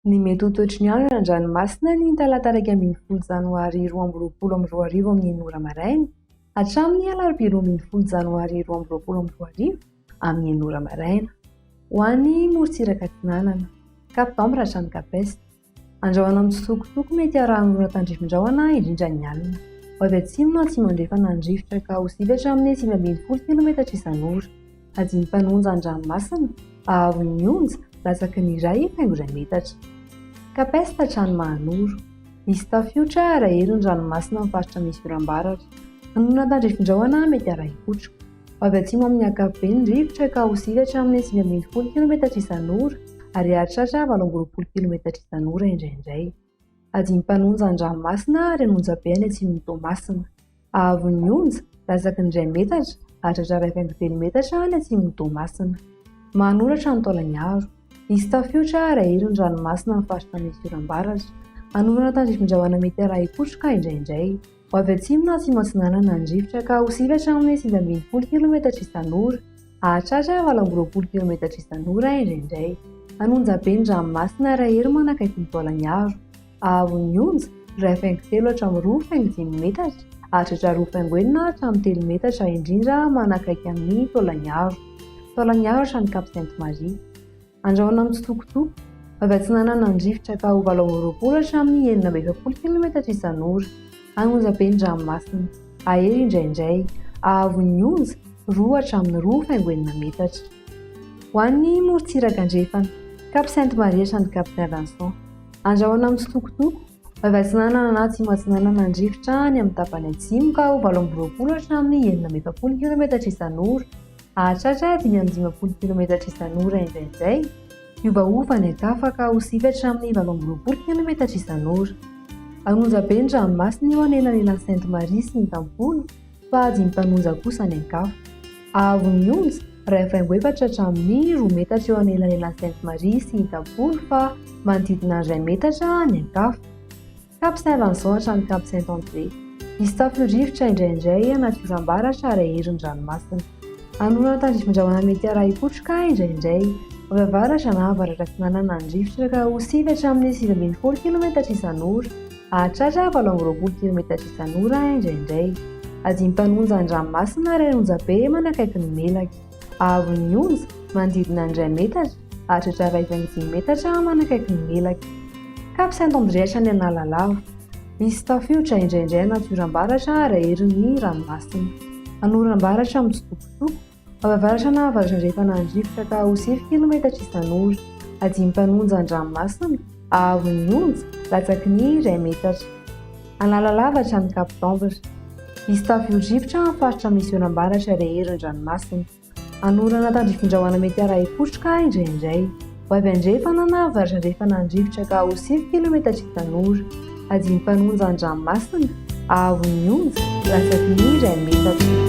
Ny mety ho toetry ny andro eny an-dranomasina ny talata 1 janoary 2022 amin'ny 9 ora maraina hatramin'ny alarobia 12 janoary 2022 amin'ny 9 ora maraina. Ho an'ny morontsiraka Atsinanana, Cap d'Ambre hatrany Capeste. Andrahoana amin'ny tsitokotoko mety arahan'orana tandrifin-drahona indrindra ny alina. Ho avy atsimo no atsimo andrefana ny rivotra ka ho sivatra amin'ny 520 km isan'ora. Adiny mpanonja an-dranomasina, ahavon'ny onja, latsaky ny iray faingo 2 metatra. Capeste hatrany Mahanoro. Misy tafiotra araherin'ny ranomasina amin'ny faritra misy oram-baratra. Anonana tandrifin-drahona mety arahi-kotroka. Ho avy atsimo amin'ny ankapobeny ny rivotra ka ho sivatra amin'ny 520 km isan'ora ary haritratra 80 km isan'ora indraindray. Adiny mpanonja an-dranomasina ary anonjabe any atsimon'ny Toamasina. Ahavon'ny onja, latsaky ny 2 metatra, hatratra 2,3 metatra any atsimon'ny Toamasina. Mahanoratra ny Taolagnaro. Misy tafiotra araherin'ny ranomasina amin'ny faritra misy oram-baratra. Anonana tandrifin-drahona mety arahi-kotroka indraindray. Ho avy atsimo no atsimo Atsinanana ny rivotra ka ho sivatra amin'ny 520 km isan'ora hahatratra 80 km isan'ora indraindray. Anonjabe ny ranomasina arahery manakaiky ny Taolagnaro. Ahavon'ny onja, 2,3 hatramin'ny 2,5 metatra, hatratra 2,9 hatramin'ny 3 metatra indrindra manakaiky amin'ny Taolagnaro. Taolagnaro hatrany Cap Sainte-Marie. Andrahoana amin'ny tsitokotoko. Avy Atsinanana ny rivotra ka ho 80 hatramin'ny 470 km isan'ora. Anonjabe ny ranomasina. Ahery indraindray. Ahavon'ny onja, 2 hatramin'ny 2,9 metatra. Ho an'ny morontsiraka andrefana, Cap Sainte-Marie hatrany Cap Saint-Vincent. Andrahoana amin'ny tsitokotoko. Avy Atsinanana na atsimo Atsinanana ny rivotra any amin'ny tapany atsimo ka ho 80 hatramin'ny 470 km isan'ora hahatratra 550 km isan'ora indraindray. Hiovaova ny ankafa ka ho sivatra amin'ny 80 km isan'ora. Anonjabe ny ranomasina eo anelanelan'ny Sainte-Marie sy ny Tampolo fa adiny mpanonja kosa ny ankafa. Ahavon'ny onja, 2,4 hatramin'ny 2 metatra eo anelanelan'ny Sainte-Marie sy ny Tampolo fa manodidina 2 metatra ny ankafa. Cap Saint-Vincent hatrany Cap Saint-André. Misy tafio-rivotra indraindray anaty oram-baratra araherin'ny ranomasina. Anonana tandrifin-drahona mety arahi-kotroka indraindray. Ho avy avaratra na avaratra Atsinanana ny rivotra ka ho sivatra amin'ny 520 km isan'ora hahatratra 80 km isan'ora indraindray. Adiny mpanonja ny ranomasina ary anonjabe manakaiky ny Melaky. Ahavon'ny onja, manodidina ny 2 metatra, hatratra 2,5 metatra manakaiky ny Melaky. Cap Saint-André hatrany Analalava. Misy tafiotra indraindray anaty oram-baratra araherin'ny ranomasina. Anoram-baratra amin'ny tsitokotoko. Avy avaratra na avaratra andrefana ny rivotra ka ho 10 km isan'ora. Adiny mpanonja ny ranomasina. Ahavon'ny onja, latsaky ny 2 metatra. Analalava hatrany Cap d'Ambre. Misy tafio-rivotra amin'ny faritra misy oram-baratra araherin'ny ranomasina. Anonana tandrifin-drahona mety arahi-kotroka indraindray. Ho avy andrefana na avaratra andrefana ny rivotra ka ho 10 km isan'ora. Adiny mpanonja ny ranomasina. Ahavon'ny onja, latsaky ny 2 metatra.